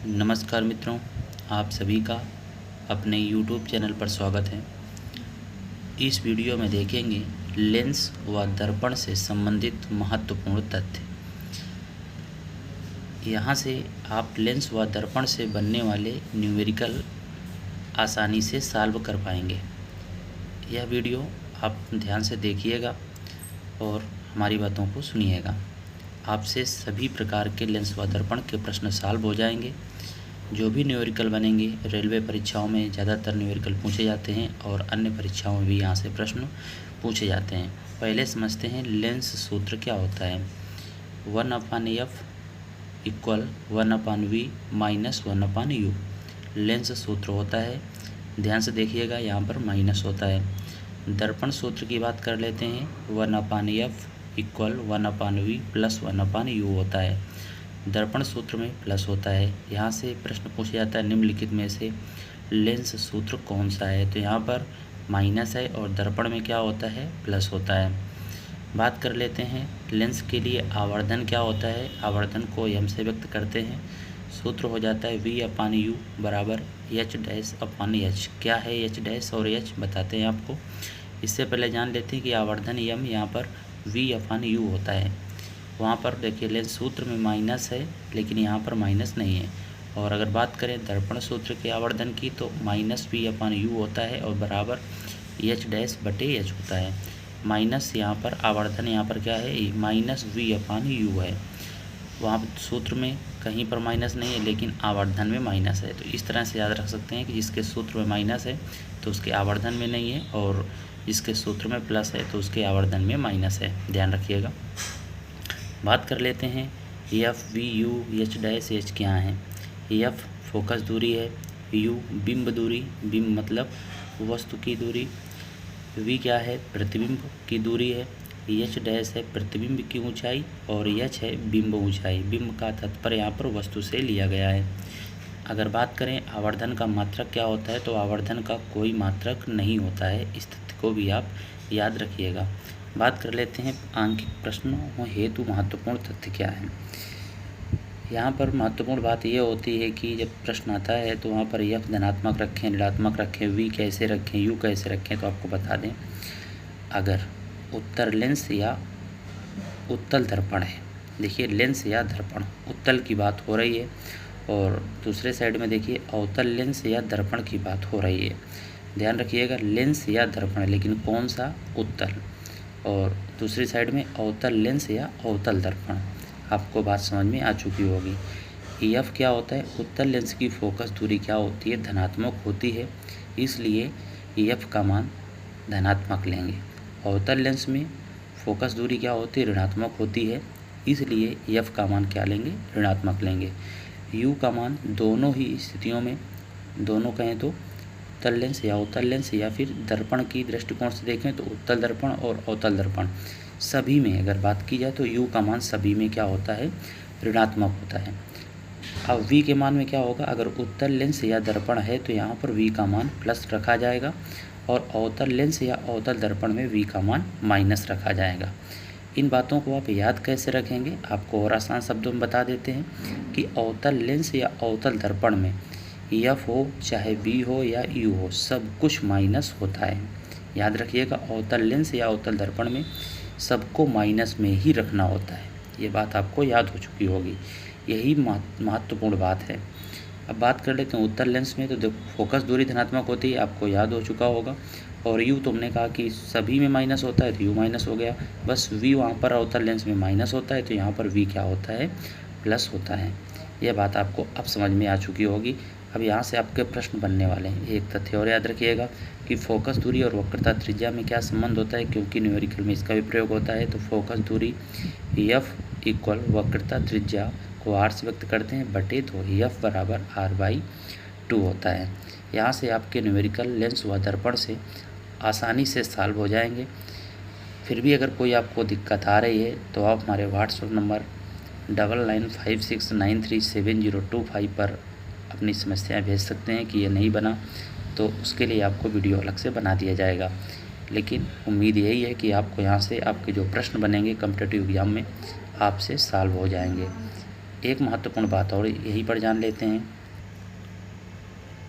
नमस्कार मित्रों, आप सभी का अपने YouTube चैनल पर स्वागत है। इस वीडियो में देखेंगे लेंस व दर्पण से संबंधित महत्वपूर्ण तथ्य। यहाँ से आप लेंस व दर्पण से बनने वाले न्यूमेरिकल आसानी से सॉल्व कर पाएंगे। यह वीडियो आप ध्यान से देखिएगा और हमारी बातों को सुनिएगा। आपसे सभी प्रकार के लेंस व दर्पण के प्रश्न सॉल्व हो जाएंगे। जो भी न्यूमेरिकल बनेंगे, रेलवे परीक्षाओं में ज़्यादातर न्यूमेरिकल पूछे जाते हैं और अन्य परीक्षाओं में भी यहाँ से प्रश्न पूछे जाते हैं। पहले समझते हैं लेंस सूत्र क्या होता है। 1/f equal 1/v minus 1/u lens सूत्र होता है। ध्यान से देखिएगा, यहाँ पर माइनस होता है। दर्पण सूत्र की बात कर लेते हैं। 1/f equal 1/v plus 1/u होता है। दर्पण सूत्र में प्लस होता है। यहाँ से प्रश्न पूछा जाता है निम्नलिखित में से लेंस सूत्र कौन सा है, तो यहाँ पर माइनस है और दर्पण में क्या होता है, प्लस होता है। बात कर लेते हैं लेंस के लिए आवर्धन क्या होता है। आवर्धन को m से व्यक्त करते हैं। सूत्र हो जाता है v/u बराबर h-h। क्या है h डैश और h बताते हैं आपको। इससे पहले जान लेते हैं कि आवर्धन m यहाँ पर v/u होता है। वहाँ पर देखिए लेंस सूत्र में माइनस है लेकिन यहाँ पर माइनस नहीं है। और अगर बात करें दर्पण सूत्र के आवर्धन की तो माइनस v/u होता है और बराबर h-h होता है। माइनस यहाँ पर आवर्धन यहाँ पर क्या है, माइनस v/u है। वहाँ सूत्र में कहीं पर माइनस नहीं है लेकिन आवर्धन में माइनस है। तो इस तरह से याद रख सकते हैं कि जिसके सूत्र में माइनस है तो उसके आवर्धन में नहीं है, और जिसके सूत्र में प्लस है तो उसके आवर्धन में माइनस है। ध्यान रखिएगा। बात कर लेते हैं F, V, U, H dash H क्या है। एफ फोकस दूरी है, यू बिंब दूरी, बिंब मतलब वस्तु की दूरी, वी क्या है, प्रतिबिंब की दूरी है, एच डैश है प्रतिबिंब की ऊंचाई और एच है बिंब ऊंचाई। बिंब का तात्पर्य यहाँ पर वस्तु से लिया गया है। अगर बात करें आवर्धन का मात्रक क्या होता है, तो आवर्धन का कोई मात्रक नहीं होता है। इस तथ्य को भी आप याद रखिएगा। बात कर लेते हैं आंकिक प्रश्नों हेतु महत्वपूर्ण तथ्य क्या है। यहाँ पर महत्वपूर्ण बात यह होती है कि जब प्रश्न आता है तो वहाँ पर एफ धनात्मक रखें, ऋणात्मक रखें, वी कैसे रखें, यू कैसे रखें, तो आपको बता दें। अगर उत्तर लेंस या उत्तल दर्पण है, देखिए लेंस या दर्पण, उत्तल की बात हो रही है, और दूसरे साइड में देखिए अवतल लेंस या दर्पण की बात हो रही है। ध्यान रखिएगा, लेंस या दर्पण, लेकिन कौन सा, उत्तल, और दूसरी साइड में अवतल लेंस या अवतल दर्पण। आपको बात समझ में आ चुकी होगी। एफ क्या होता है, उत्तल लेंस की फोकस दूरी क्या होती है, धनात्मक होती है, इसलिए एफ का मान धनात्मक लेंगे। अवतल लेंस में फोकस दूरी क्या होती है, ऋणात्मक होती है, इसलिए एफ का मान क्या लेंगे, ऋणात्मक लेंगे। यू का मान दोनों ही स्थितियों में, दोनों कहें तो उत्तल लेंस या अवतल लेंस या फिर दर्पण की दृष्टिकोण से देखें तो उत्तल दर्पण और अवतल दर्पण, सभी में अगर बात की जाए तो यू का मान सभी में क्या होता है, ऋणात्मक होता है। अब वी के मान में क्या होगा, अगर उत्तल लेंस या दर्पण है तो यहाँ पर वी का मान प्लस रखा जाएगा, और अवतल लेंस या अवतल दर्पण में वी का मान माइनस रखा जाएगा। इन बातों को आप याद कैसे रखेंगे, आपको और आसान शब्दों में बता देते हैं कि अवतल लेंस या अवतल दर्पण में एफ हो चाहे बी हो या यू हो, सब कुछ माइनस होता है। याद रखिएगा, अवतल लेंस या अवतल दर्पण में सबको माइनस में ही रखना होता है। ये बात आपको याद हो चुकी होगी, यही महत्वपूर्ण बात है। अब बात कर लेते हैं उत्तल लेंस में, तो देखो फोकस दूरी धनात्मक होती है, आपको याद हो चुका होगा, और यू तुमने कहा कि सभी में माइनस होता है तो यू माइनस हो गया। बस वी वहाँ पर अवतल लेंस में माइनस होता है तो यहाँ पर वी क्या होता है, प्लस होता है। यह बात आपको अब समझ में आ चुकी होगी। अब यहाँ से आपके प्रश्न बनने वाले हैं। एक तथ्य और याद रखिएगा कि फोकस दूरी और वक्रता त्रिज्या में क्या संबंध होता है, क्योंकि न्यूमेरिकल में इसका भी प्रयोग होता है। तो फोकस दूरी एफ इक्वल वक्रता त्रिज्या को आर से व्यक्त करते हैं बटे, तो एफ बराबर r/2 होता है। यहाँ से आपके न्यूमेरिकल लेंस व दर्पण से आसानी से सॉल्व हो जाएंगे। फिर भी अगर कोई आपको दिक्कत आ रही है तो आप हमारे व्हाट्सएप नंबर 9956937025 पर अपनी समस्याएं भेज सकते हैं कि ये नहीं बना, तो उसके लिए आपको वीडियो अलग से बना दिया जाएगा। लेकिन उम्मीद यही है कि आपको यहाँ से आपके जो प्रश्न बनेंगे कॉम्पिटिटिव एग्जाम में आपसे सॉल्व हो जाएंगे। एक महत्वपूर्ण बात और यहीं पर जान लेते हैं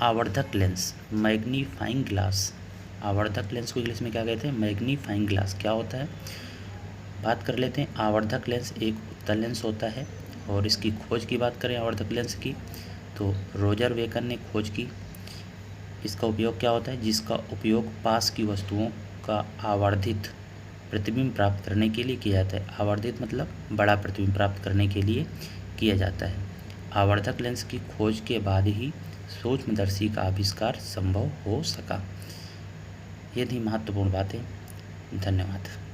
आवर्धक लेंस, मैग्नीफाइंग ग्लास। आवर्धक लेंस को इंग्लिश में क्या कहते हैं? Magnifying glass. क्या होता है, बात कर लेते हैं। आवर्धक लेंस एक उत्तल लेंस होता है और इसकी खोज की बात करें आवर्धक लेंस की, तो रोजर बेकन ने खोज की। इसका उपयोग क्या होता है? जिसका उपयोग पास की वस्तुओं का आवर्धित प्रतिबिंब प्राप्त करने के लिए किया जाता है। आवर्धित मतलब बड़ा प्रतिबिंब प्राप्त करने के लिए किया जाता है। आवर्धक लेंस की खोज के बाद ही सूक्ष्मदर्शी का आविष्कार संभव हो सका। ये थी महत्वपूर्ण बातें। धन्यवाद।